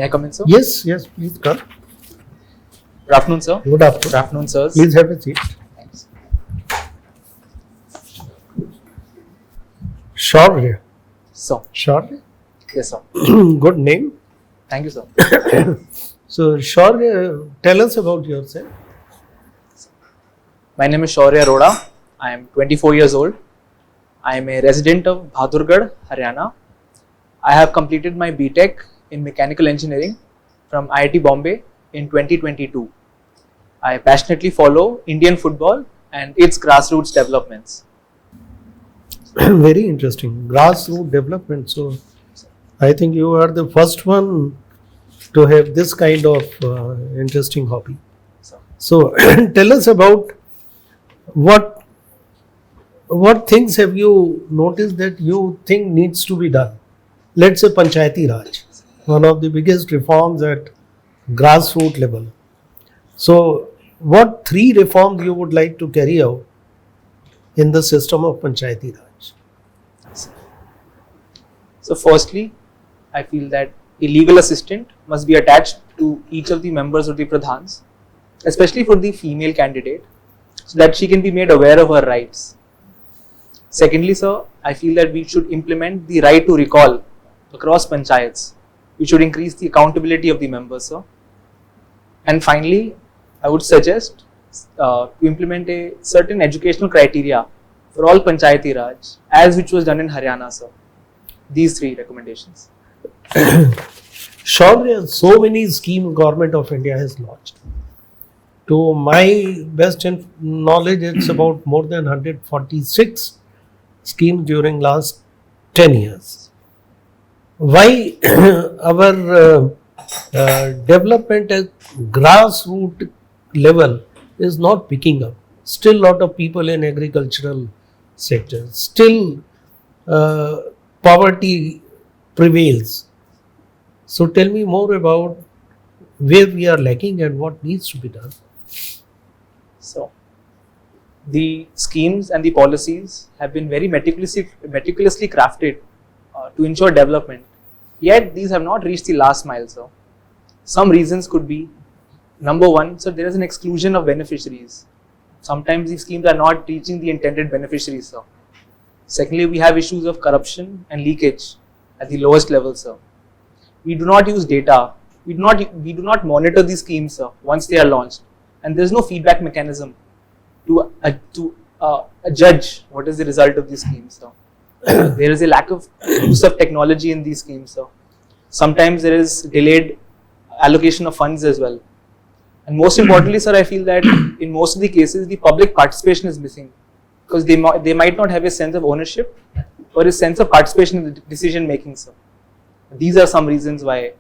I come in, sir? Yes, yes, please come. Good afternoon, sir. Good afternoon. Good afternoon, sirs. Please have a seat. Thanks. Shaurya. So, Shaurya? yes, sir. Good name. Thank you, sir. So, Shaurya, tell us about yourself. My name is Shaurya Arora. I am 24 years old. I am a resident of Bahadurgarh, Haryana. I have completed my BTech in Mechanical Engineering from IIT Bombay in 2022. I passionately follow Indian football and its grassroots developments. Very interesting. Grassroots development. So, I think you are the first one to have this kind of interesting hobby. So, tell us about what things have you noticed that you think needs to be done? Let's say Panchayati Raj, one of the biggest reforms at grassroots level. So, what 3 reforms you would like to carry out in the system of Panchayati Raj? So, firstly, I feel that a legal assistant must be attached to each of the members of the Pradhans, especially for the female candidate, so that she can be made aware of her rights. Secondly, sir, I feel that we should implement the right to recall across panchayats. We should increase the accountability of the members, sir. And finally, I would suggest to implement a certain educational criteria for all Panchayati Raj, as which was done in Haryana, sir. These 3 recommendations. Shaurya, so many schemes government of India has launched. To my best knowledge, it's about more than 146 schemes during last 10 years. Why our development at grassroots level is not picking up? Still lot of people in agricultural sector. Still poverty prevails. So tell me more about where we are lacking and what needs to be done. So, the schemes and the policies have been very meticulously crafted to ensure development. Yet, these have not reached the last mile, sir. Some reasons could be, number one, so there is an exclusion of beneficiaries. Sometimes these schemes are not reaching the intended beneficiaries, sir. Secondly, we have issues of corruption and leakage at the lowest level, sir. We do not use data. We do not monitor these schemes, sir, once they are launched. And there is no feedback mechanism to judge what is the result of these schemes, sir. There is a lack of use of technology in these schemes, sir. Sometimes there is delayed allocation of funds as well. And most importantly, sir, I feel that in most of the cases, the public participation is missing, because they might not have a sense of ownership or a sense of participation in the decision making, sir. These are some reasons why.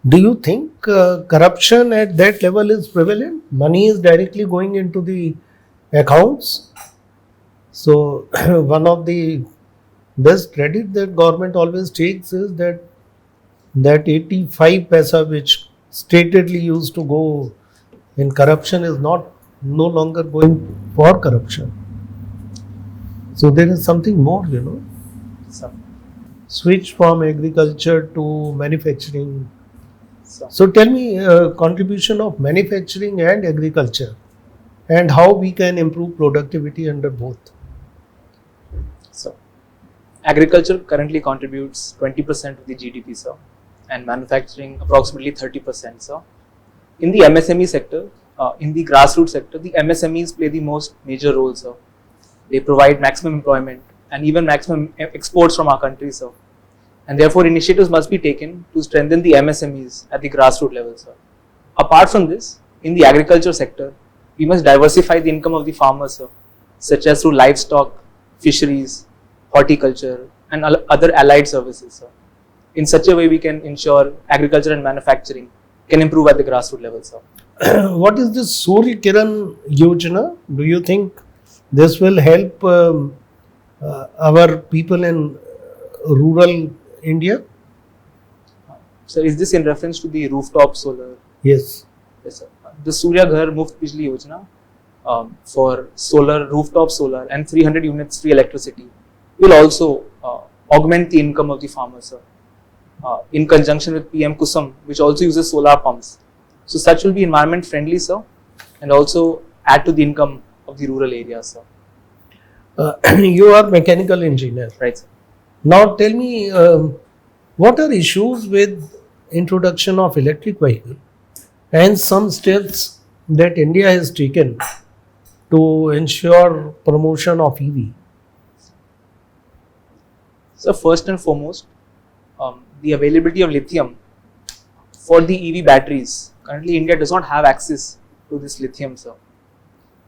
Do you think corruption at that level is prevalent? Money is directly going into the accounts. So one of the best credit that government always takes is that 85 paisa which statedly used to go in corruption is no longer going for corruption. So there is something more, Switch from agriculture to manufacturing. So tell me contribution of manufacturing and agriculture and how we can improve productivity under both. So, agriculture currently contributes 20% of the GDP, sir, and manufacturing approximately 30%, sir. In the MSME sector, in the grassroots sector, the MSMEs play the most major role, sir. They provide maximum employment and even maximum exports from our country, sir. And therefore, initiatives must be taken to strengthen the MSMEs at the grassroots level, sir. Apart from this, in the agriculture sector, we must diversify the income of the farmers, sir, such as through livestock, fisheries, horticulture, and other allied services, sir. In such a way, we can ensure agriculture and manufacturing can improve at the grassroots level, sir. What is this Surya Kiran Yojana? Do you think this will help our people in rural India? So, is this in reference to the rooftop solar? Yes. Yes, sir. The Surya Ghar Muft Bijli Yojana for solar, rooftop solar and 300 units free electricity will also augment the income of the farmers, sir. in conjunction with PM Kusum, which also uses solar pumps. So such will be environment friendly, sir, and also add to the income of the rural areas, sir. You are mechanical engineer. Right, sir. Now tell me, what are issues with introduction of electric vehicle and some steps that India has taken to ensure promotion of EV? So first and foremost, the availability of lithium for the EV batteries. Currently, India does not have access to this lithium, sir.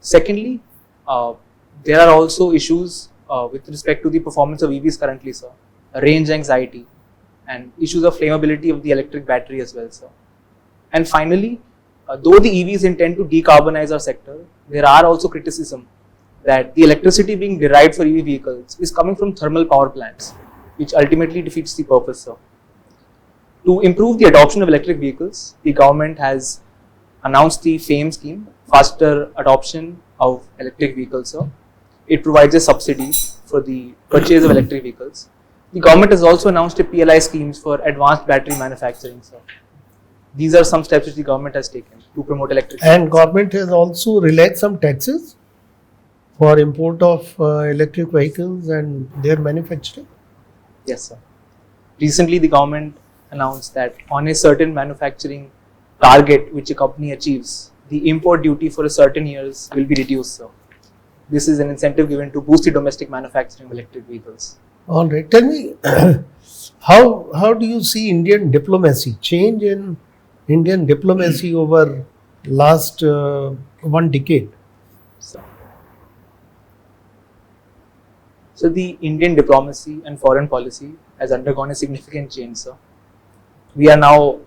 Secondly, there are also issues with respect to the performance of EVs currently, sir. Range anxiety and issues of flammability of the electric battery as well, sir. And finally, though the EVs intend to decarbonize our sector, there are also criticism that the electricity being derived for EV vehicles is coming from thermal power plants, which ultimately defeats the purpose, sir. To improve the adoption of electric vehicles, the government has announced the FAME scheme, Faster Adoption of Electric Vehicles, sir. It provides a subsidy for the purchase of electric vehicles. The government has also announced a PLI schemes for advanced battery manufacturing, sir. These are some steps which the government has taken to promote electric vehicles. And government has also relaxed some taxes for import of electric vehicles and their manufacturing. Yes, sir. Recently, the government announced that on a certain manufacturing target which a company achieves, the import duty for a certain years will be reduced, sir. This is an incentive given to boost the domestic manufacturing of electric vehicles. All right. Tell me, how do you see Indian diplomacy, change in Indian diplomacy over last 1 decade? So the Indian diplomacy and foreign policy has undergone a significant change, sir. We are now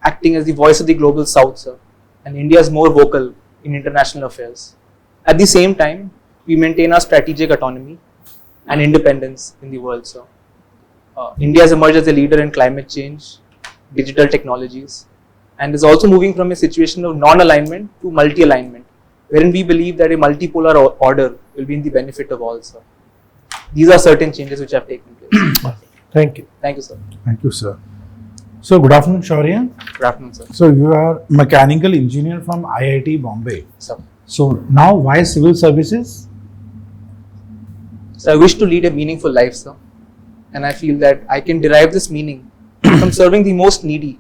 acting as the voice of the global south, sir, and India is more vocal in international affairs. At the same time, we maintain our strategic autonomy and independence in the world, sir. India has emerged as a leader in climate change, digital technologies, and is also moving from a situation of non-alignment to multi-alignment, wherein we believe that a multipolar order will be in the benefit of all, sir. These are certain changes which have taken place. Thank you. Thank you, sir. Thank you, sir. So, good afternoon, Shaurya. Good afternoon, sir. So, you are mechanical engineer from IIT Bombay. Sir. So, now why civil services? So, I wish to lead a meaningful life, sir. And I feel that I can derive this meaning from serving the most needy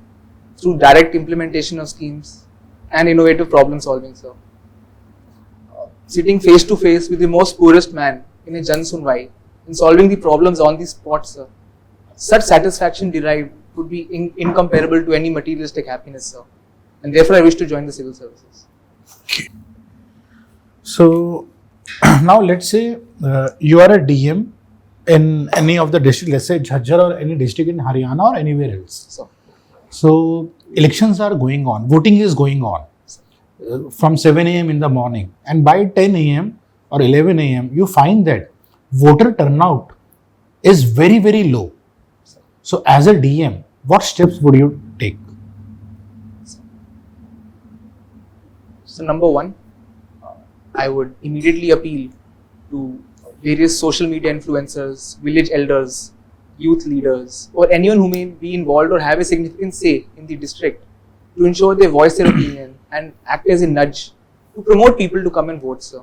through direct implementation of schemes and innovative problem solving, sir. Sitting face to face with the most poorest man in a Jan Sunwai and solving the problems on the spot, sir. Such satisfaction derived would be incomparable to any materialistic happiness, sir. And therefore, I wish to join the civil services. So, now let's say you are a DM in any of the district, let's say Jhajjar or any district in Haryana or anywhere else. So, elections are going on, voting is going on from 7 a.m. in the morning, and by 10 a.m. or 11 a.m. you find that voter turnout is very, very low. So, as a DM, what steps would you take? So, number one, I would immediately appeal to various social media influencers, village elders, youth leaders, or anyone who may be involved or have a significant say in the district to ensure they voice their opinion and act as a nudge to promote people to come and vote, sir.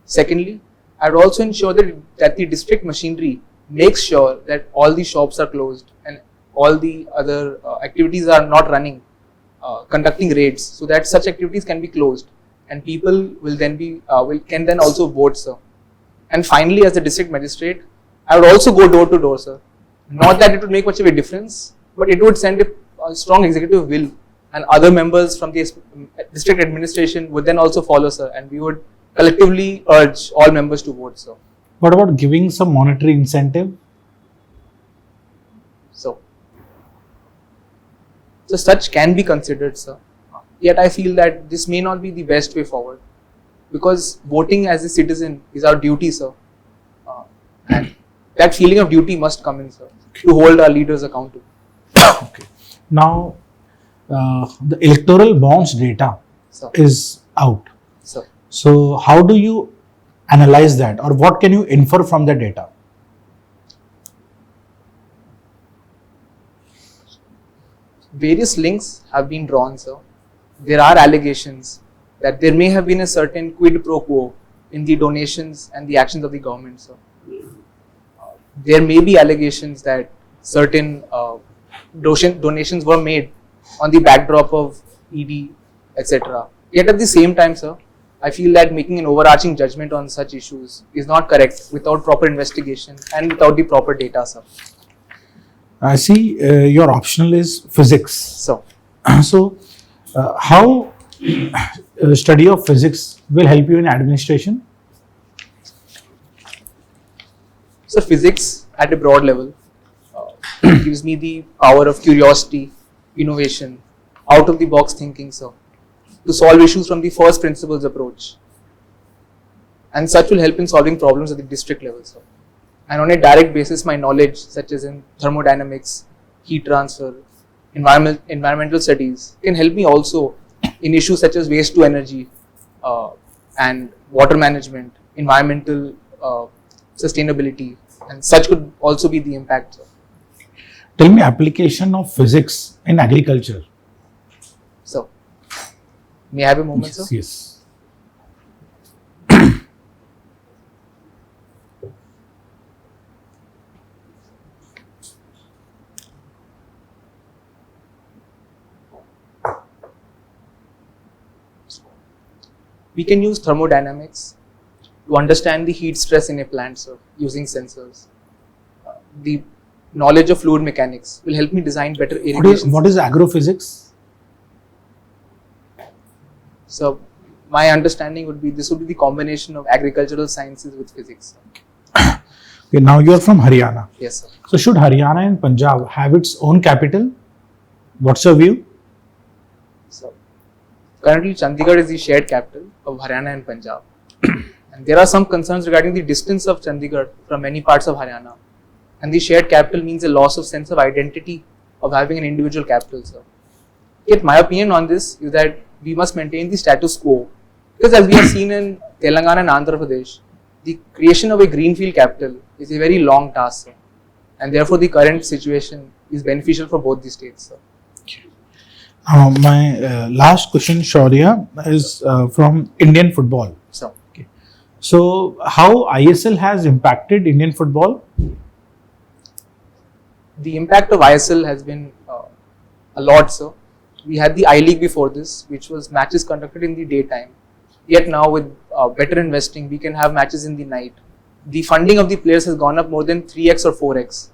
Secondly, I would also ensure that the district machinery makes sure that all the shops are closed and all the other activities are not running, conducting raids, so that such activities can be closed and people will then be can then also vote, sir. And finally, as the district magistrate, I would also go door to door, sir. Not that it would make much of a difference, but it would send a strong executive will, and other members from the district administration would then also follow, sir, and we would collectively urge all members to vote, sir. What about giving some monetary incentive? So such can be considered, sir. Yet I feel that this may not be the best way forward, because voting as a citizen is our duty, sir. And that feeling of duty must come in, sir, to hold our leaders accountable. Okay. Now, the electoral bonds data is out. Sir. So, how do you analyze that, or what can you infer from the data? various links have been drawn, sir. There are allegations that there may have been a certain quid pro quo in the donations and the actions of the government, sir. There may be allegations that certain donations were made on the backdrop of ED, etc. Yet at the same time, sir, I feel that making an overarching judgment on such issues is not correct without proper investigation and without the proper data, sir. I see your optional is physics. So, How study of physics will help you in administration? so physics at a broad level gives me the power of curiosity, innovation, out of the box thinking, sir, to solve issues from the first principles approach. And such will help in solving problems at the district level, sir. And on a direct basis, my knowledge, such as in thermodynamics, heat transfer, environmental studies, can help me also in issues such as waste to energy and water management, environmental sustainability, and such could also be the impact, sir. Tell me application of physics in agriculture. So, may I have a moment, sir? Yes. We can use thermodynamics to understand the heat stress in a plant, sir, using sensors. The knowledge of fluid mechanics will help me design better irrigation. What is agrophysics? So, my understanding would be this would be the combination of agricultural sciences with physics. Okay, now you are from Haryana. Yes, sir. So should Haryana and Punjab have its own capital? What's your view? So, currently Chandigarh is the shared capital of Haryana and Punjab. And there are some concerns regarding the distance of Chandigarh from many parts of Haryana. And the shared capital means a loss of sense of identity of having an individual capital, sir. Yet my opinion on this is that we must maintain the status quo. Because as we have seen in Telangana and Andhra Pradesh, the creation of a greenfield capital is a very long task, sir. And therefore the current situation is beneficial for both the states, sir. My last question, Shaurya, is from Indian football. So, So how ISL has impacted Indian football? the impact of ISL has been a lot, sir. We had the I-League before this, which was matches conducted in the daytime. Yet now with better investing, we can have matches in the night. The funding of the players has gone up more than 3x or 4x.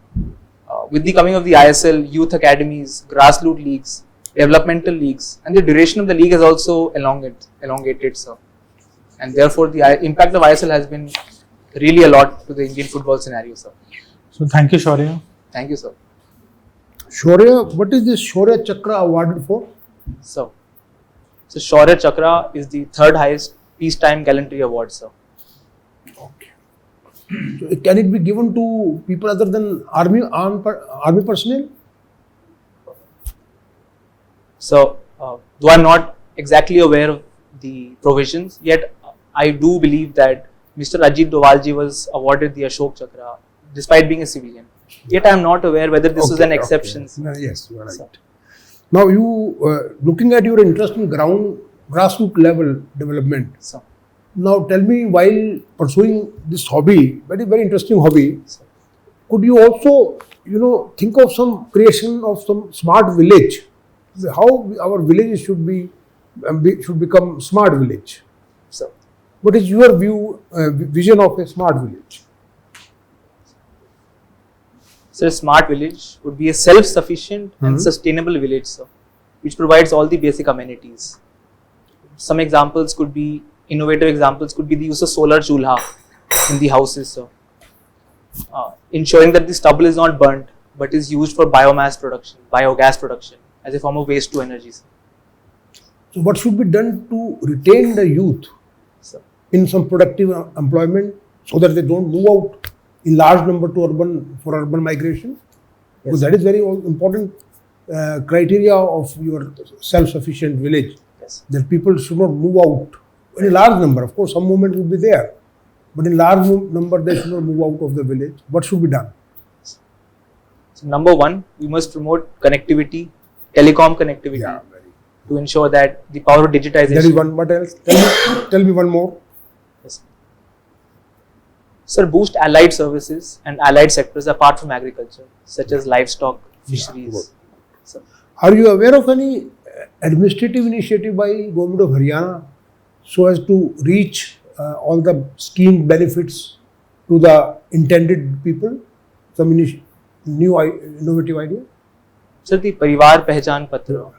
With the coming of the ISL, youth academies, grassroots leagues, developmental leagues, and the duration of the league has also elongated, sir. And therefore, the impact of ISL has been really a lot to the Indian football scenario, sir. So thank you, Shaurya. Thank you, sir. Shaurya, what is this Shaurya Chakra awarded for? So Shaurya Chakra is the third highest peacetime gallantry award, sir. Okay. So can it be given to people other than army personnel? So, though I'm not exactly aware of the provisions, yet I do believe that Mr. Ajit Dovalji was awarded the Ashok Chakra despite being a civilian. Yet I am not aware whether this was an exception. Yes, you are right. Now you, looking at your interest in grassroots level development. So, Now tell me, while pursuing this hobby, very interesting hobby, could you also, think of some creation of some smart village? How our villages should become smart village? so What is your vision of a smart village? So a smart village would be a self-sufficient and sustainable village, sir, which provides all the basic amenities. Some examples could be, innovative examples could be the use of solar chulha in the houses, sir. Ensuring that the stubble is not burnt but is used for biogas production as a form of waste to energy, sir. So what should be done to retain the youth So, in some productive employment so that they don't move out in large number to urban migration? Because that is very important criteria of your self-sufficient village. yes. That people should not move out in a large number. Of course, some movement will be there, but in large number they should not move out of the village. What should be done? So number one, we must promote connectivity telecom connectivity, Yeah, very. to ensure that the power of digitization. That is one. What else? Tell me one more. Yes. Sir, boost allied services and allied sectors apart from agriculture, such as livestock, fisheries. good. So, Are you aware of any administrative initiative by Government of Haryana so as to reach all the scheme benefits to the intended people? Some innovative idea? sir, the Parivar Pehchan Patra.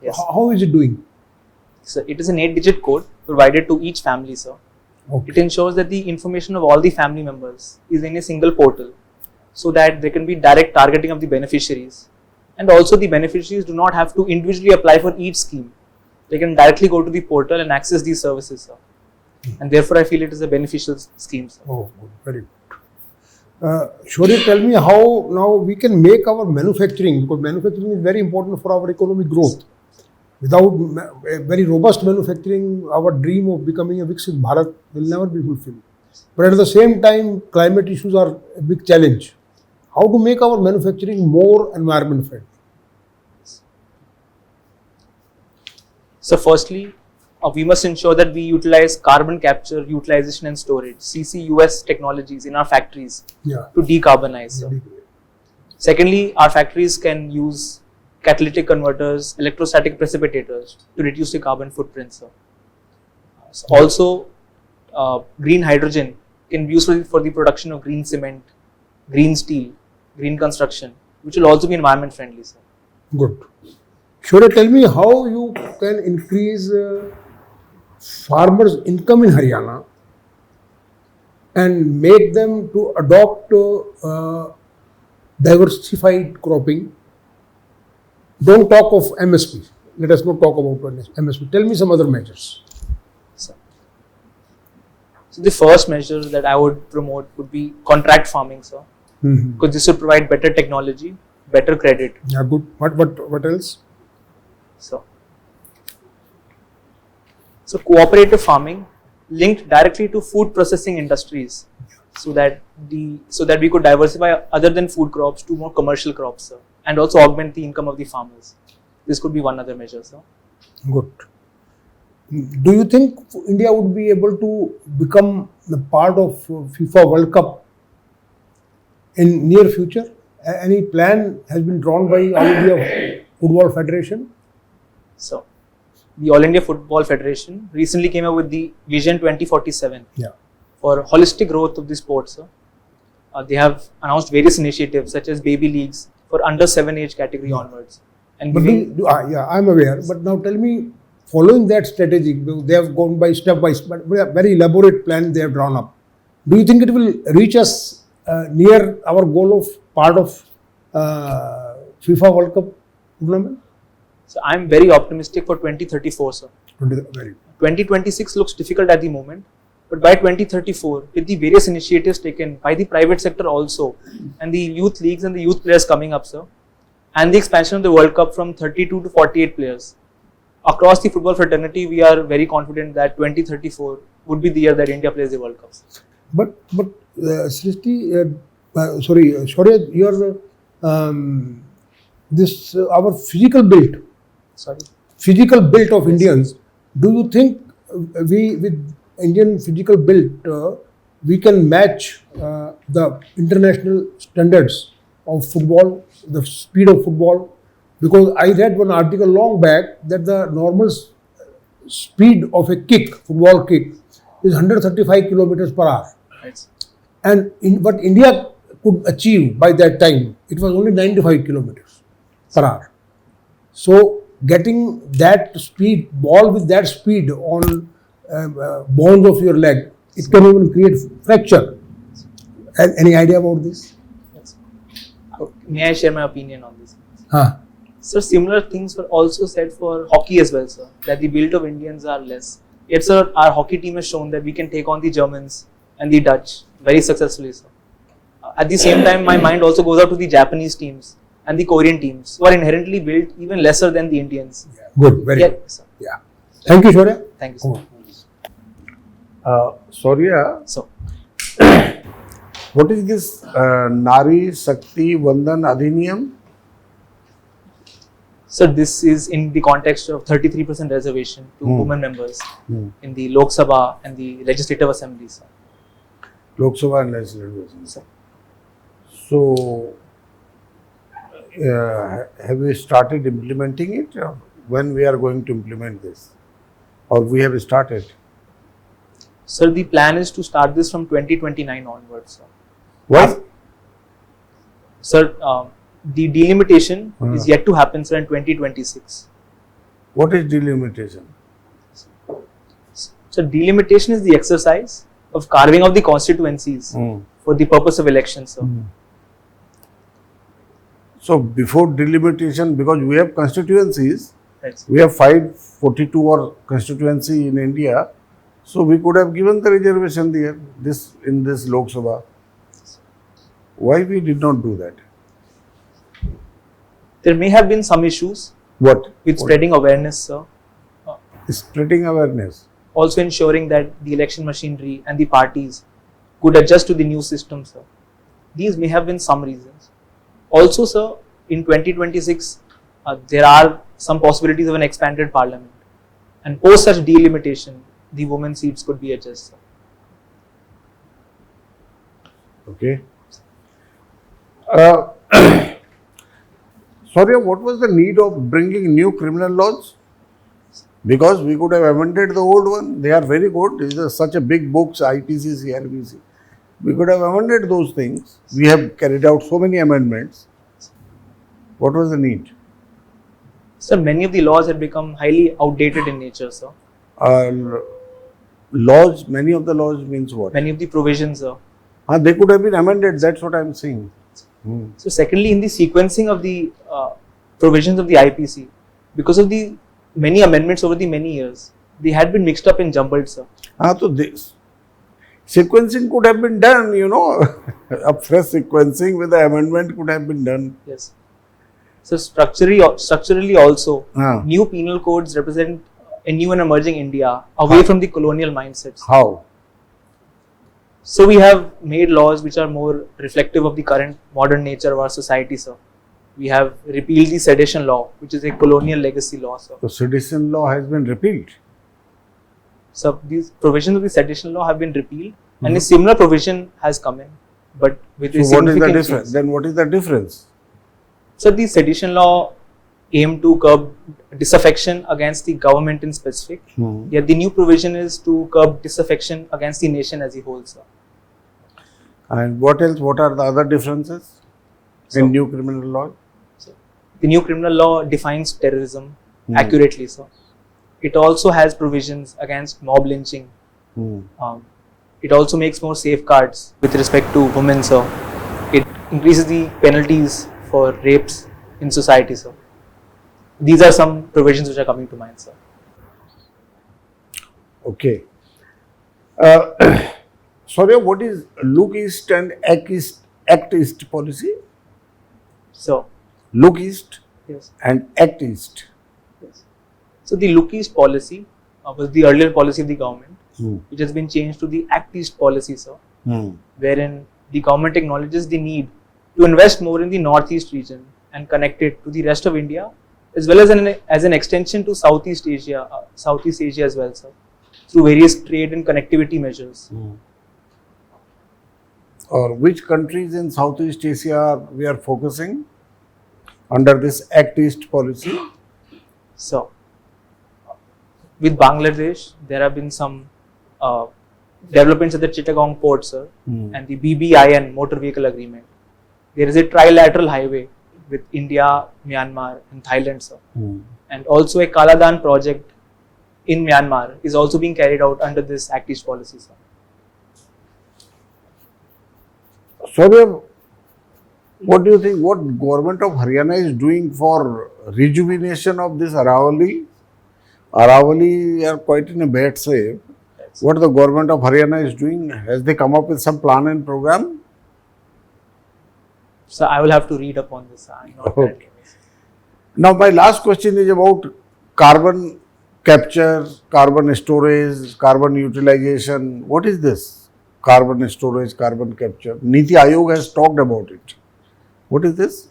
Yes. How is it doing? So, it is an 8-digit code provided to each family, sir. Okay. It ensures that the information of all the family members is in a single portal, so that there can be direct targeting of the beneficiaries. And also the beneficiaries do not have to individually apply for each scheme. They can directly go to the portal and access these services, sir. And therefore, I feel it is a beneficial scheme, sir. Oh, good. Very good. Shaurya, tell me how now we can make our manufacturing, because manufacturing is very important for our economic growth. Without a very robust manufacturing, our dream of becoming a Viksit Bharat will never be fulfilled. But at the same time, climate issues are a big challenge. How to make our manufacturing more environment friendly? So, firstly, we must ensure that we utilize carbon capture, utilization and storage, CCUS technologies in our factories Yeah. to decarbonize, sir. Secondly, our factories can use catalytic converters, electrostatic precipitators to reduce the carbon footprint, sir. Also, green hydrogen can be used for the production of green cement, green steel, green construction, which will also be environment friendly, sir. Good. Shaurya, tell me how you can increase farmers' income in Haryana and make them to adopt diversified cropping. Don't talk of MSP. Let us not talk about MSP. Tell me some other measures. So the first measure that I would promote would be contract farming, sir. Because this would provide better technology, better credit. Yeah, good. What else? So cooperative farming linked directly to food processing industries, so that we could diversify other than food crops to more commercial crops, sir, and also augment the income of the farmers. This could be one other measure, sir. Good. Do you think India would be able to become the part of FIFA World Cup in near future? Any plan has been drawn by All India Football Federation? So, the All India Football Federation recently came up with the Vision 2047 for holistic growth of the sport, sir. They have announced various initiatives such as baby leagues for under 7 age category onwards. And I'm aware. But now tell me, following that strategy, they have gone by step by step, but very elaborate plan they have drawn up. Do you think it will reach us near our goal of part of FIFA World Cup tournament? So I'm very optimistic for 2034, sir. 2026 looks difficult at the moment, but by 2034, with the various initiatives taken by the private sector also, and the youth leagues and the youth players coming up, sir, and the expansion of the World Cup from 32 to 48 players, across the football fraternity, we are very confident that 2034 would be the year that India plays the World Cup. But Shaurya, your our physical build of Indians. Do you think we with Indian physical build we can match the international standards of football, the speed of football? Because I read one article long back that the normal speed of a football kick, is 135 kilometers per hour. Right. And what India could achieve by that time, it was only 95 kilometers per hour. So getting that speed, ball with that speed on bones of your leg, it can even create fracture. Any idea about this? Yes. May I share my opinion on this? So similar things were also said for hockey as well, sir, that the build of Indians are less. Yet, sir, our hockey team has shown that we can take on the Germans and the Dutch very successfully, sir. At the same time, my mind also goes out to the Japanese teams and the Korean teams, who are inherently built even lesser than the Indians. Good, very good. Sir. Yeah. Thank you, Shaurya. Thank you, sir. Shaurya, So, what is this Nari Shakti Vandan Adhiniyam? So this is in the context of 33% reservation to women members in the Lok Sabha and the Legislative Assemblies. Lok Sabha and Legislative Assembly. So, So, have we started implementing it? Or when we are going to implement this? Or we have started? sir, the plan is to start this from 2029 onwards. Sir. Why? Sir, the delimitation is yet to happen, sir, in 2026. What is delimitation? So delimitation is the exercise of carving out the constituencies for the purpose of elections, sir. So, before delimitation, because we have constituencies, Right, sir. we have 542 or constituency in India, so we could have given the reservation there, in this Lok Sabha. Why we did not do that? There may have been some issues What? with spreading awareness, sir. Spreading awareness. Also ensuring that the election machinery and the parties could adjust to the new system, sir. These may have been some reasons. Also, sir, in 2026, there are some possibilities of an expanded parliament. And post such delimitation, the women seats could be adjusted. Okay. Sorry, what was the need of bringing new criminal laws? Because we could have amended the old one. They are very good. These are such a big books, IPC, CRBC. We could have amended those things. We have carried out so many amendments. What was the need? Sir, many of the laws had become highly outdated in nature, sir. Laws, many of the laws means what? Many of the provisions, sir. They could have been amended. That's what I am saying. So secondly, in the sequencing of the provisions of the IPC, because of the many amendments over the many years, they had been mixed up and jumbled, sir. So this sequencing could have been done, a fresh sequencing with the amendment could have been done. Yes. So structurally also, Ah. new penal codes represent a new and emerging India away from the colonial mindsets. How? So we have made laws which are more reflective of the current modern nature of our society, sir. We have repealed the sedition law, which is a colonial legacy law, sir. The sedition law has been repealed. So these provisions of the sedition law have been repealed, and a similar provision has come in, but with a So what is the significant difference? change. Then what is the difference? So the sedition law aimed to curb disaffection against the government in specific, yet the new provision is to curb disaffection against the nation as a whole, sir. And what else? What are the other differences So- in new criminal law? The new criminal law defines terrorism accurately, sir. It also has provisions against mob lynching. It also makes more safeguards with respect to women, sir. It increases the penalties for rapes in society, sir. These are some provisions which are coming to mind, sir. Okay. Sorry, what is Look East and Act East policy? So, Look East yes. and Act East. Yes. So the Look East policy was the earlier policy of the government, which has been changed to the Act East policy, sir, wherein the government acknowledges the need to invest more in the Northeast region and connect it to the rest of India, as well as an extension to Southeast Asia as well, sir, through various trade and connectivity measures. Or which countries in Southeast Asia we are focusing under this Act East policy? So, with Bangladesh, there have been some developments at the Chittagong port, sir, and the BBIN motor vehicle agreement. There is a trilateral highway with India, Myanmar, and Thailand, sir, and also a Kaladan project in Myanmar is also being carried out under this Act East policy, sir. Shaurya, what do you think? What government of Haryana is doing for rejuvenation of this Aravali? Aravali are quite in a bad shape. What the government of Haryana is doing? Has they come up with some plan and program? So I will have to read up on this. I'm not Okay. Now, my last question is about carbon capture, carbon storage, carbon utilization. What is this? Carbon storage, carbon capture. Niti Aayog has talked about it. What is this?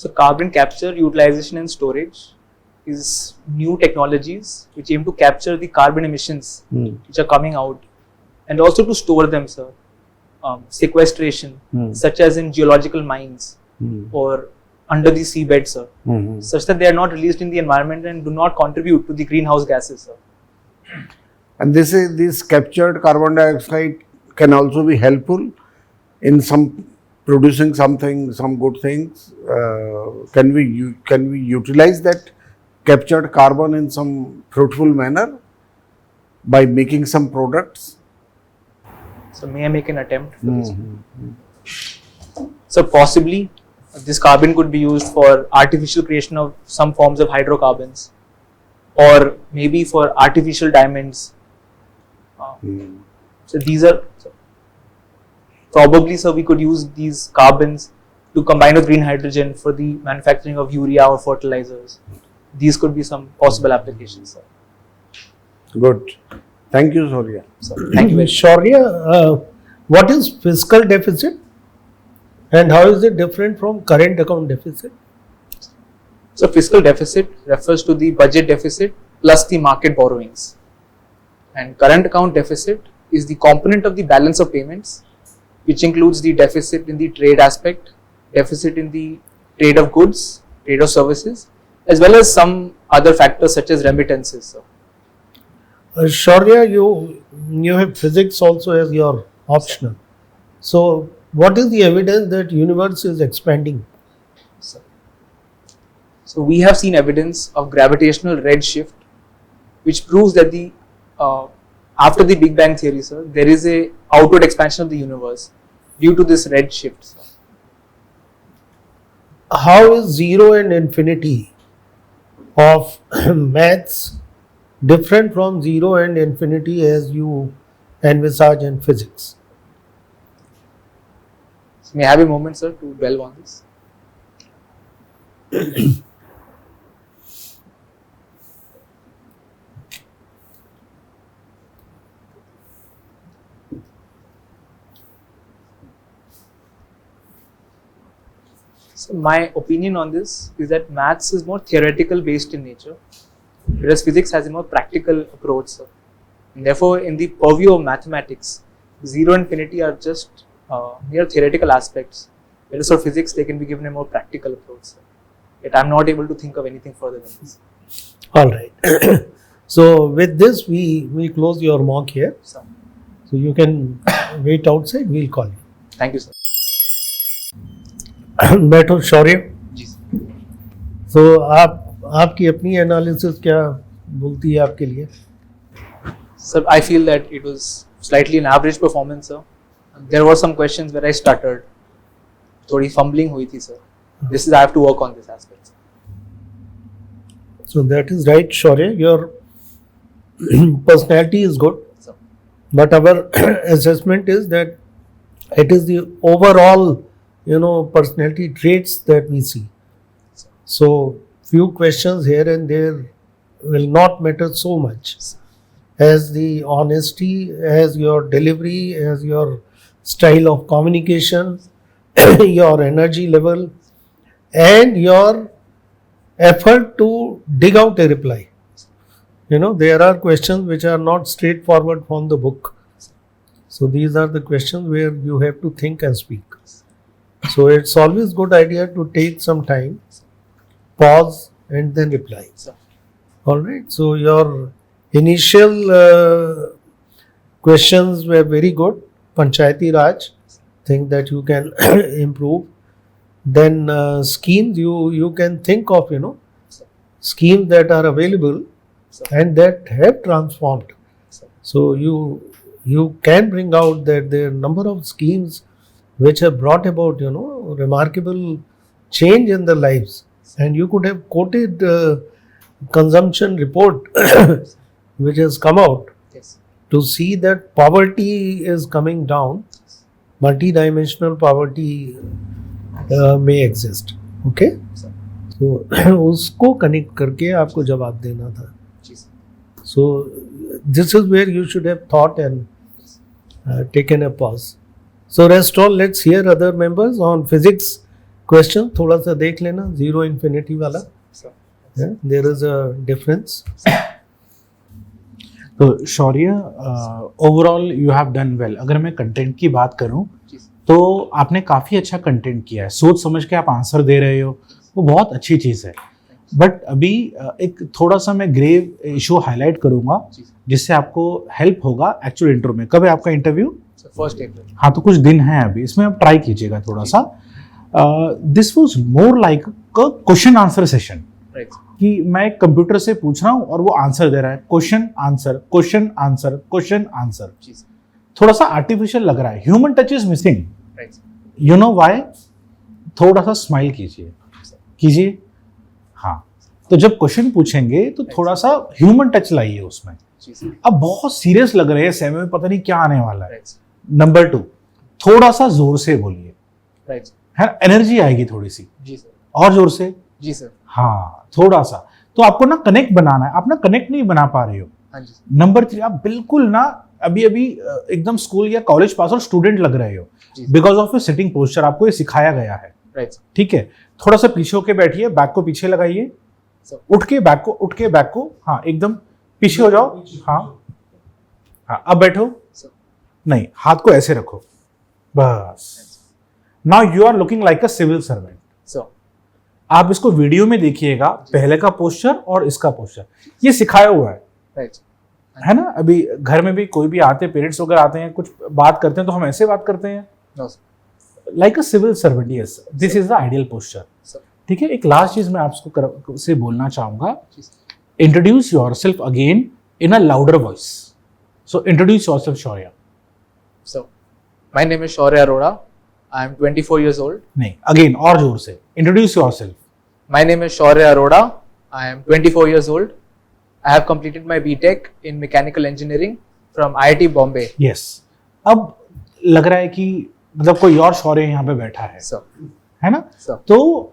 So carbon capture, utilization and storage is new technologies which aim to capture the carbon emissions which are coming out and also to store them, sir. Sequestration, such as in geological mines or under the seabed, sir, such that they are not released in the environment and do not contribute to the greenhouse gases, sir. And this captured carbon dioxide can also be helpful in some producing something, some good things. Can we utilize that captured carbon in some fruitful manner by making some products? So may I make an attempt for this? So possibly this carbon could be used for artificial creation of some forms of hydrocarbons, or maybe for artificial diamonds. So these are probably, so we could use these carbons to combine with green hydrogen for the manufacturing of urea or fertilizers. These could be some possible applications, sir. Good. Thank you, Shaurya. So, thank you very much. Shaurya, what is fiscal deficit and how is it different from current account deficit? So fiscal deficit refers to the budget deficit plus the market borrowings, and current account deficit is the component of the balance of payments, which includes the deficit in the trade aspect, deficit in the trade of goods, trade of services, as well as some other factors such as remittances. So, Shaurya, you have physics also as your optional. So what is the evidence that universe is expanding? so we have seen evidence of gravitational redshift, which proves that the after the Big Bang theory, sir, there is a outward expansion of the universe due to this redshift. Sir. How is zero and infinity of maths different from zero and infinity as you envisage in physics? So may I have a moment, sir, to dwell on this? So my opinion on this is that maths is more theoretical based in nature, whereas physics has a more practical approach, sir. And therefore, in the purview of mathematics, zero and infinity are just mere theoretical aspects, whereas for physics they can be given a more practical approach, sir. Yet I am not able to think of anything further than this. All right. So with this, we close your mock here. So, So you can wait outside. We'll call you. thank you, sir. बैठो शौर्य. जी sir. तो आपकी अपनी analysis क्या बोलती है आपके लिए? Sir, I feel that it was slightly an average performance, sir. There were some questions where I stuttered. थोड़ी fumbling हुई थी, sir. I have to work on this aspect. So that is right, Shaurya. Your personality is good, So, but our assessment is that it is the overall, personality traits that we see. So few questions here and there will not matter so much as the honesty, as your delivery, as your style of communication, your energy level, and your effort to dig out a reply. There are questions which are not straightforward from the book. So these are the questions where you have to think and speak. So it's always good idea to take some time, pause, and then reply. so, All right. So your initial questions were very good. Panchayati Raj, think that you can improve. Then schemes, you can think of schemes that are available and that have transformed. So you can bring out that there are number of schemes which have brought about remarkable change in their lives, and you could have quoted consumption report which has come out yes. to see that poverty is coming down, multidimensional poverty may exist. Okay, so उसको connect करके आपको जवाब देना था. जी sir. So this is where you should have thought and taken a pause. So rest all, let's hear other members on physics question थोड़ा सा देख लेना, जीरो इन्फिनिटी वाला, So, there is a difference. तो Shaurya, overall you have done well. अगर मैं content की बात करूं जी sir. तो आपने काफ़ी अच्छा कंटेंट किया है. सोच समझ के आप आंसर दे रहे हो, वो बहुत अच्छी चीज़ है. बट अभी एक थोड़ा सा मैं ग्रेव इशू हाईलाइट करूंगा जी sir. जिससे आपको हेल्प होगा एक्चुअल इंटरव्यू में. कब है आपका इंटरव्यू? So, 1st April. हाँ, तो कुछ दिन है अभी, इसमें आप ट्राई कीजिएगा थोड़ा सा. This was more like question answer session, Right. कि मैं एक कंप्यूटर से पूछ रहा हूँ और वो आंसर दे रहा है. Question answer, question answer, question answer. जी sir. थोड़ा सा आर्टिफिशियल लग रहा है. Human touch is missing. Right. You know why? थोड़ा सा स्माइल कीजिए. हाँ, तो जब क्वेश्चन पूछेंगे तो थोड़ा सा ह्यूमन टच लाइए उसमें. जी sir. अब बहुत सीरियस लग रहे हैं सेमी में, पता नहीं क्या आने वाला है. Right. नंबर 2, थोड़ा सा जोर से बोलिए, Right. है, एनर्जी आएगी थोड़ी सी. जी sir. और जोर से. जी sir. हाँ, थोड़ा सा. तो आपको ना कनेक्ट बनाना है, आप ना कनेक्ट नहीं बना पा रहे हो. हाँ जी sir. नंबर 3, आप बिल्कुल ना अभी एकदम स्कूल या कॉलेज पास आउट स्टूडेंट लग रहे हो जी. Because of sitting posture. आपको ये सिखाया गया है, Right. ठीक है. थोड़ा सा पीछे होके बैठिए, बैक को पीछे लगाइए, Sir. उठ के बैक को, हाँ एकदम पीछे हो जाओ. हाँ, अब बैठो. Sir. नहीं, हाथ को ऐसे रखो, बस. Now you are looking like a civil servant. So, आप इसको वीडियो में देखिएगा, पहले का पोस्चर और इसका पोस्चर, ये सिखाया हुआ है. right. है ना. अभी घर में भी कोई भी आते, पेरेंट्स वगैरह आते हैं, कुछ बात करते हैं तो हम ऐसे बात करते हैं, No sir. Like a civil servant. Yes, this is the ideal posture. Sir. ठीक है. एक लास्ट चीज मैं आपको से बोलना चाहूंगा. जी sir. Introduce yourself again in a louder voice. So introduce yourself Shaurya. So, my name is Shaurya Arora. I am 24 years old. नहीं, अगेन और जोर से introduce yourself. My name is Shaurya Arora. I am 24 years old. I have completed my BTech in Mechanical Engineering from IIT Bombay. Yes. अब लग रहा है कि मतलब कोई और शौर्य यहाँ पे बैठा है, So, है ना. so, तो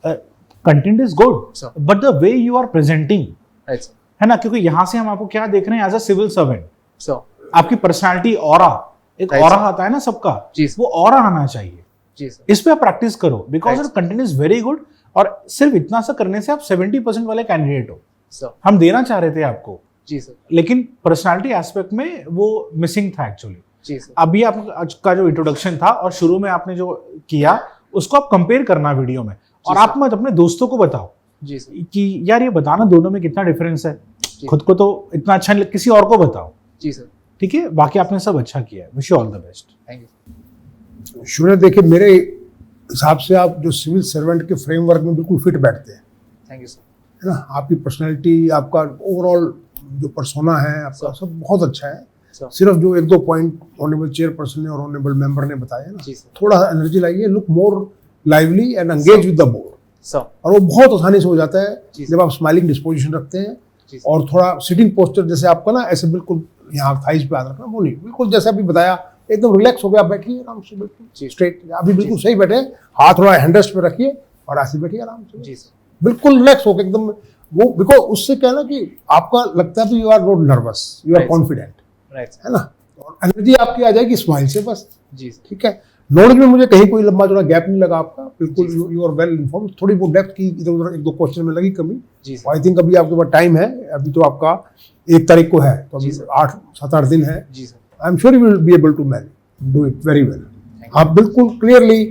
content is good, Sir. But the way you are presenting, right. Sir. है ना, क्योंकि यहाँ से हम आपको क्या देख रहे हैं as a civil servant. So, आपकी पर्सनालिटी, ऑरा, एक Right, ऑरा sir. आता है ना सबका, जी, sir. वो ऑरा आना चाहिए. जी sir. इस पे आप प्रैक्टिस करो because Right. Content is very good. और सिर्फ इतना सा करने से आप 70% वाले कैंडिडेट हो. So, हम देना चाह रहे थे आपको, जी sir. लेकिन पर्सनालिटी एस्पेक्ट में वो मिसिंग था एक्चुअली. जी sir. अभी आप आज का जो इंट्रोडक्शन था और शुरू में आपने जो किया उसको आप कंपेयर करना वीडियो में, और जी, आप सर. मत अपने दोस्तों को बताओ जी sir. कि यार ये बताना दोनों में कितना डिफरेंस है. जी. खुद को तो इतना अच्छा नहीं, किसी और को बताओ. जी sir. ठीक है. बाकी आपने सब अच्छा किया है. Wish you all the best. Thank you. शौर्य, देखिए मेरे हिसाब से आप जो सिविल सर्वेंट के फ्रेमवर्क में बिल्कुल फिट बैठते हैं, Thank you sir. है ना. आपकी पर्सनैलिटी, आपका ओवरऑल जो पर्सोना है आपका, Sir. सब बहुत अच्छा है. Sir. सिर्फ जो 1-2 पॉइंट ऑनरेबल चेयरपर्सन ने और ऑनरेबल मेंबर ने बताया ना, जी sir. थोड़ा एनर्जी लाइए, look more lively and engage with the board, Sir. और वो बहुत आसानी से हो जाता है जी, जब आप स्माइलिंग डिस्पोजिशन रखते हैं. जी sir. और थोड़ा सिटिंग पोस्चर, जैसे आपका ना ऐसे बिल्कुल यहाँ थाइज पे हाथ रखना, वो नहीं, बिल्कुल जैसे अभी बताया, एकदम रिलैक्स हो गया, आप बैठिए आराम से, बिल्कुल जी. स्ट्रेट. अभी बिल्कुल सही बैठे, हाथ थोड़ा हैंडरेस्ट पे रखिए और ऐसे बैठिए आराम से, जी sir. बिल्कुल रिलैक्स होकर एकदम. वो बिकॉज उससे क्या है ना कि आपका लगता है तो you are not nervous, you are Right. Confident, Right. sir. है ना. और एनर्जी आपकी आ जाएगी स्माइल से, बस. जी sir. ठीक है. नॉलेज में मुझे कहीं कोई लंबा चौड़ा गैप नहीं लगा आपका, बिल्कुल जी, यू आर वेल इन्फॉर्म. थोड़ी बहुत डेप्थ की इधर उधर 1-2 क्वेश्चन में लगी कमी. जी sir. आई थिंक अभी आपके पास टाइम है, अभी तो आपका 1 तारीख को है, तो जी, अभी सर. 7-8 दिन है. जी sir. I am sure you will be able to manage, do it very well. Thank आप बिल्कुल क्लियरली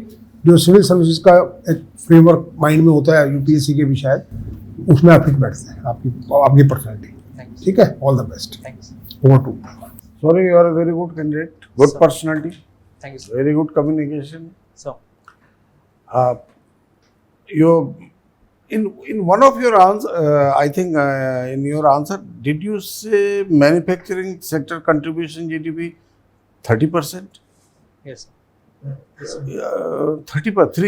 जो सिविल सर्विसेज का एक फ्रेमवर्क माइंड में होता है, यूपीएससी के भी शायद, उसमें आप फिट बैठते हैं, आपकी पर्सनैलिटी. Thank you. ठीक है. All the best. Thank you sir. Over to. Sorry, you are a very good candidate, good Sir. personality, Thank you sir. very good communication. So, You, in one of your answer, I think in your answer, did you say manufacturing sector contribution GDP 30%? yes sir. 30%.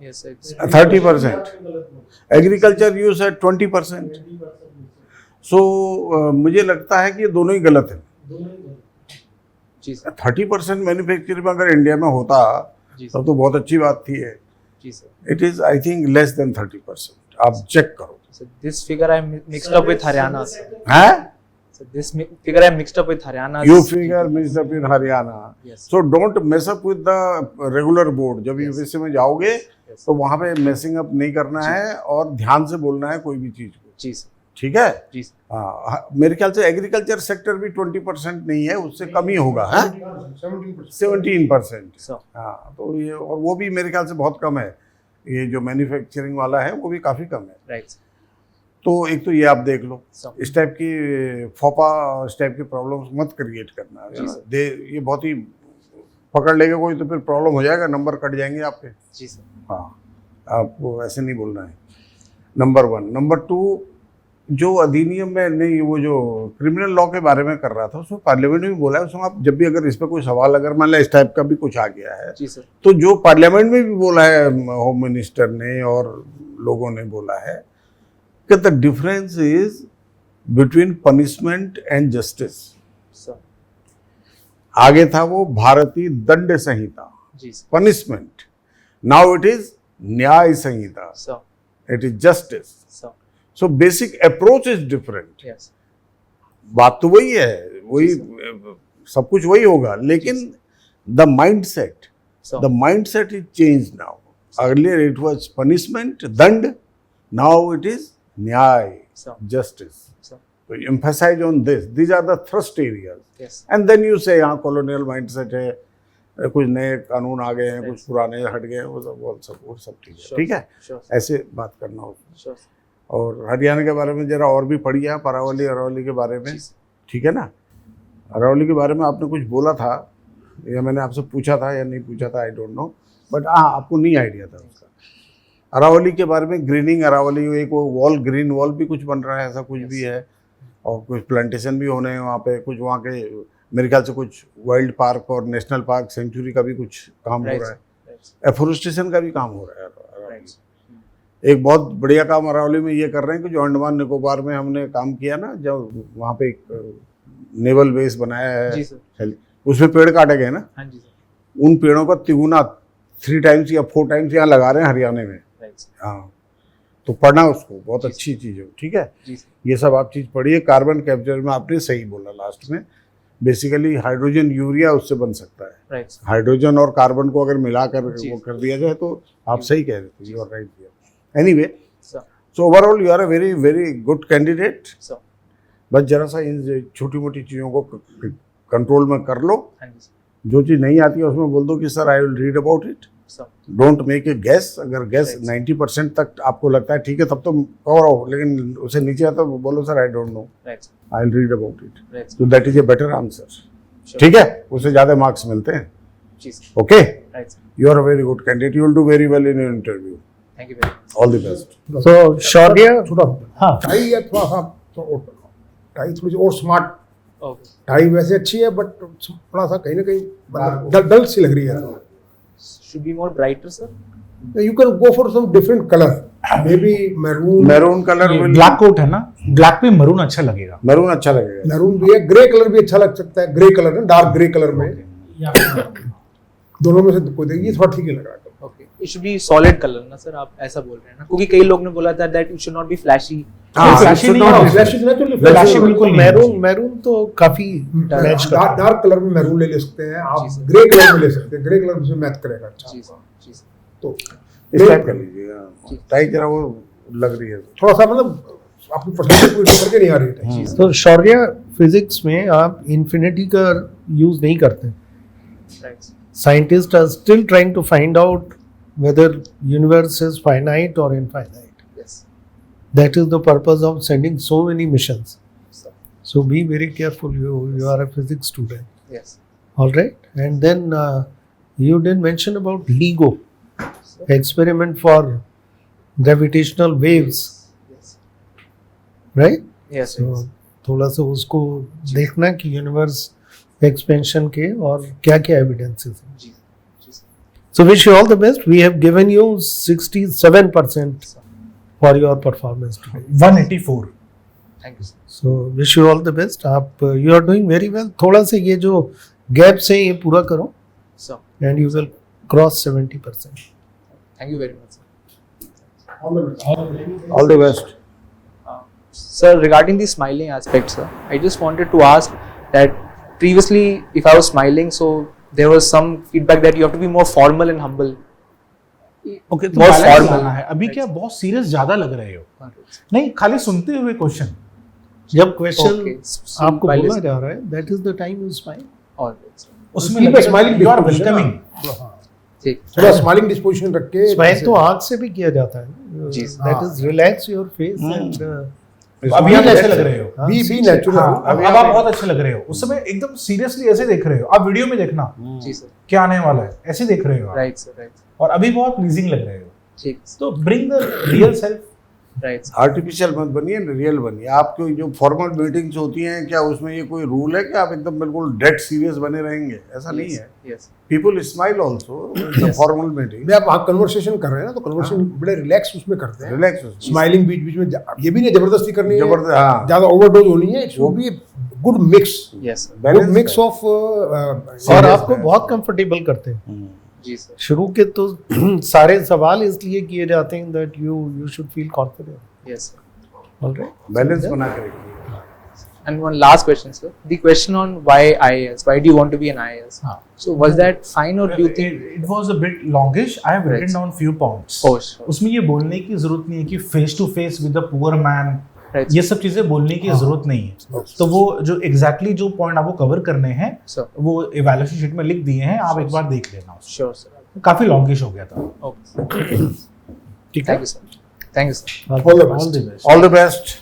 Yes sir. It's 30%. Agriculture you said 20%. So मुझे लगता है कि ये दोनों ही गलत है. जी sir. 30% manufacturing अगर इंडिया में होता जी तब तो बहुत अच्छी बात थी है. जी sir. It is I think less than 30%. आप चेक करो. So this figure I mixed up with Haryana sir. हैं? So this figure I mixed up with Haryana. You figure mixed up in Haryana. Yes. So don't mess up with the regular board. जब UPSC में जाओगे तो वहाँ पे मैसिंग up नहीं करना है और ध्यान से बोलना है कोई भी चीज को। जी सर। ठीक है? जी सर। हाँ, मेरे ख्याल से एग्रीकल्चर सेक्टर भी 20% नहीं है, उससे कम ही होगा। 17%। हाँ, तो ये और वो भी मेरे ख्याल से बहुत कम है। ये जो मैन्युफैक्चरिंग वाला है वो भी काफी कम है। राइट। तो एक तो ये आप देख लो, इस टाइप की फोपा, इस टाइप की प्रॉब्लम्स मत क्रिएट करना। ये बहुत ही पकड़ लेगा कोई तो फिर प्रॉब्लम हो जाएगा, नंबर कट जाएंगे आपके। जी सर। हाँ, आपको ऐसे नहीं बोलना है। नंबर 1। नंबर 2, जो अधिनियम में नहीं, वो जो क्रिमिनल लॉ के बारे में कर रहा था उसमें पार्लियामेंट में भी बोला है, उसमें आप जब भी अगर इस पर कोई सवाल अगर मान लो इस टाइप का भी कुछ आ गया है जी सर, तो जो पार्लियामेंट में भी बोला है होम मिनिस्टर ने और लोगों ने बोला है कि the difference is between punishment and justice. आगे था वो Bharatiya Dand Sanhita, punishment, now it is Nyaya Sanhita, it is justice. So basic approach is different. बात तो वही है, वही सब कुछ वही होगा, लेकिन the mindset is change now. Earlier it was punishment, दंड, नाउ इट इज न्याय, justice. So emphasize on this. These are the thrust areas. Yes. And then you say यहाँ colonial mindset है, कुछ नए कानून आ गए हैं, कुछ पुराने हट गए हैं, वो सब ठीक है। ठीक है, ऐसे बात करना होता है। और हरियाणा के बारे में जरा और भी पढ़िए आप, अरावली के बारे में। ठीक है ना? अरावली के बारे में आपने कुछ बोला था या मैंने आपसे पूछा था या नहीं पूछा था, आई डोंट नो, बट हाँ, आपको नहीं आइडिया था उसका। अरावली के बारे में ग्रीनिंग अरावली, एक वो वॉल, ग्रीन वॉल भी कुछ बन रहा है, ऐसा कुछ भी है, और कुछ प्लांटेशन भी होने हैं वहाँ पे, कुछ वहाँ के मेरे ख्याल से कुछ वाइल्ड पार्क और नेशनल पार्क सेंचुरी का भी कुछ काम हो रहा है, एफोरेस्टेशन का भी काम हो रहा है अरावली। एक बहुत बढ़िया काम अरावली में ये कर रहे हैं कि जो अंडमान निकोबार में हमने काम किया ना, जब वहाँ पे एक नेवल बेस बनाया है, उसमें पेड़ काटे गए ना, उन पेड़ों का तिगुना 3 टाइम्स या 4 टाइम्स यहाँ लगा रहे हैं हरियाणा में। हाँ, तो पढ़ना उसको, बहुत अच्छी चीज़ है। ठीक है, ये सब आप चीज़ पढ़िए। कार्बन कैप्चर में आपने सही बोला लास्ट में, बेसिकली हाइड्रोजन यूरिया उससे बन सकता है। हाइड्रोजन और कार्बन को अगर मिलाकर वो कर दिया जाए तो आप सही कह रहे थे, you are right. Anyway, so overall you are a very very good candidate. बस जरा सा इन छोटी मोटी चीज़ों को कंट्रोल में कर लो। जो चीज़ नहीं आती है उसमें बोल दो कि sir I will read about it. Don't make a gas. अगर गैस 90% तक आपको लगता है ठीक है तब तो कवर हो, लेकिन उसे नीचे आता तो बोलो sir I don't know, I will read about it. तो that is a better answer. ठीक है, उससे ज़्यादा मार्क्स मिलते हैं। Okay, you are a very good candidate, you will do very well in your interview. Thank you very much, all the best. So Shaurya, हाँ, tie या थोड़ा सा टाई थोड़ी सी और स्मार्ट, टाई वैसे अच्छी है बट थोड़ा सा कहीं ना कहीं डल सी लग रही है। Should be more brighter, sir. You can go for some different color, maybe maroon. Maroon colour में ब्लैक कोट है ना, ब्लैक पे मरून अच्छा लगेगा। मैरून अच्छा लगेगा। मैरून भी है, ग्रे कलर भी अच्छा लग सकता है, ग्रे कलर ना, डार्क ग्रे कलर में, दोनों में से कोई देखिए, थोड़ा ठीक ही लग रहा है। Okay, it should be solid color ना सर, आप ऐसा बोल रहे हैं ना, क्योंकि कई लोग ने बोला था that it should not be flashy. Flashy नहीं है, फ्लैशी बिल्कुल नहीं। मैरून तो काफी मैच करता है। डार्क कलर में मैरून ले सकते हैं आप, ग्रे कलर में ले सकते हैं, ग्रे कलर में मैच करेगा अच्छा। तो इस टाइप कर लीजिएगा, टाई जरा वो लग रही है थोड़ा सा, मतलब अपनी पर्सनैलिटी पूरी करके नहीं आ रही है। तो शौर्य, फिजिक्स में आप इन्फिनिटी का यूज नहीं करते। Scientists are still trying to find out whether universe is finite or infinite. Yes. That is the purpose of sending so many missions. So be very careful. You are a physics student. Yes. All right. And then you did mention about LIGO, experiment for gravitational waves. Yes. Right? Yes. So थोड़ा सा उसको देखना कि universe expansion के और क्या क्या evidences हैं। So wish you all the best. We have given you 67% for your performance today. 184. Thank you, sir. So wish you all the best. आप you are doing very well. थोड़ा सा ये जो गैप्स हैं ये पूरा करो Sir. and you will cross 70%. Thank you very much, sir. All the best. Sir, regarding the smiling aspect, sir, I just wanted to ask that previously, if I was smiling, so there was some feedback that you have to be more formal and humble. Okay तो More balance formal. लाना है। अभी क्या बहुत serious ज्यादा लग रहे हो, नहीं खाली सुनते हुए क्वेश्चन। जब क्वेश्चन Okay. आपको While बोला listening. जा रहा है, that is the time you smile. Alright, sir. उसमें Keep a लगेगा smiling you are disposition, welcoming। हाँ। ठीक। थोड़ा स्माइलिंग डिस्पोजिशन रख के स्माइल तो आंख से भी किया जाता है, जी, that is relax your face and अभी आप ऐसे लग रहे हो। Be natural. हाँ, अब आप बहुत अच्छे लग रहे हो। उस समय एकदम सीरियसली ऐसे देख रहे हो। आप वीडियो में देखना जी सर। क्या आने वाला है, ऐसे देख रहे हो आप। Right sir, right. और अभी बहुत प्लीजिंग लग रहे हो। ठीक। तो bring the real self. Right sir. Artificial मत बनिए, रियल बनिए। आपकी जो फॉर्मल मीटिंग्स होती हैं, क्या उसमें ये कोई रूल है कि आप एकदम बिल्कुल डेड सीरियस बने रहेंगे? ऐसा नहीं है। Yes. People smile also in formal meeting. में आप वहाँ कन्वर्सेशन कर रहे हैं ना, तो कन्वर्सेशन बड़े रिलैक्स उसमें करते हैं। रिलैक्स स्माइलिंग बीच बीच में ये भी नहीं जबरदस्ती करनी है, जबरदस्त, हाँ। ज्यादा ओवरडोज होनी है। It's be good mix, yes sir. Good mix of. और आपको बहुत कंफर्टेबल करते हैं। जी सर। शुरू के तो सारे सवाल इसलिए किए जाते हैं that you should feel confident. Yes sir. Alright, balance बना के रखिए। And one last question, sir. The question on why IAS? Why do you want to be an IAS? So was that fine, or do you think? It was a bit longish. I have written Right. down few points. Oh, sure. उसमें ये बोलने की जरूरत नहीं है कि face to face with the poor man, Right. ये सब चीजें बोलने की जरूरत नहीं है। तो वो जो एग्जैक्टली जो पॉइंट आपको कवर करने हैं Sir. वो इवैल्यूएशन शीट में लिख दिए हैं, आप एक बार देख लेना। Sure, sir. काफी लॉन्गिश हो गया था। Okay. Thank you, sir. Thank you, sir. All the best. All the best. All the best.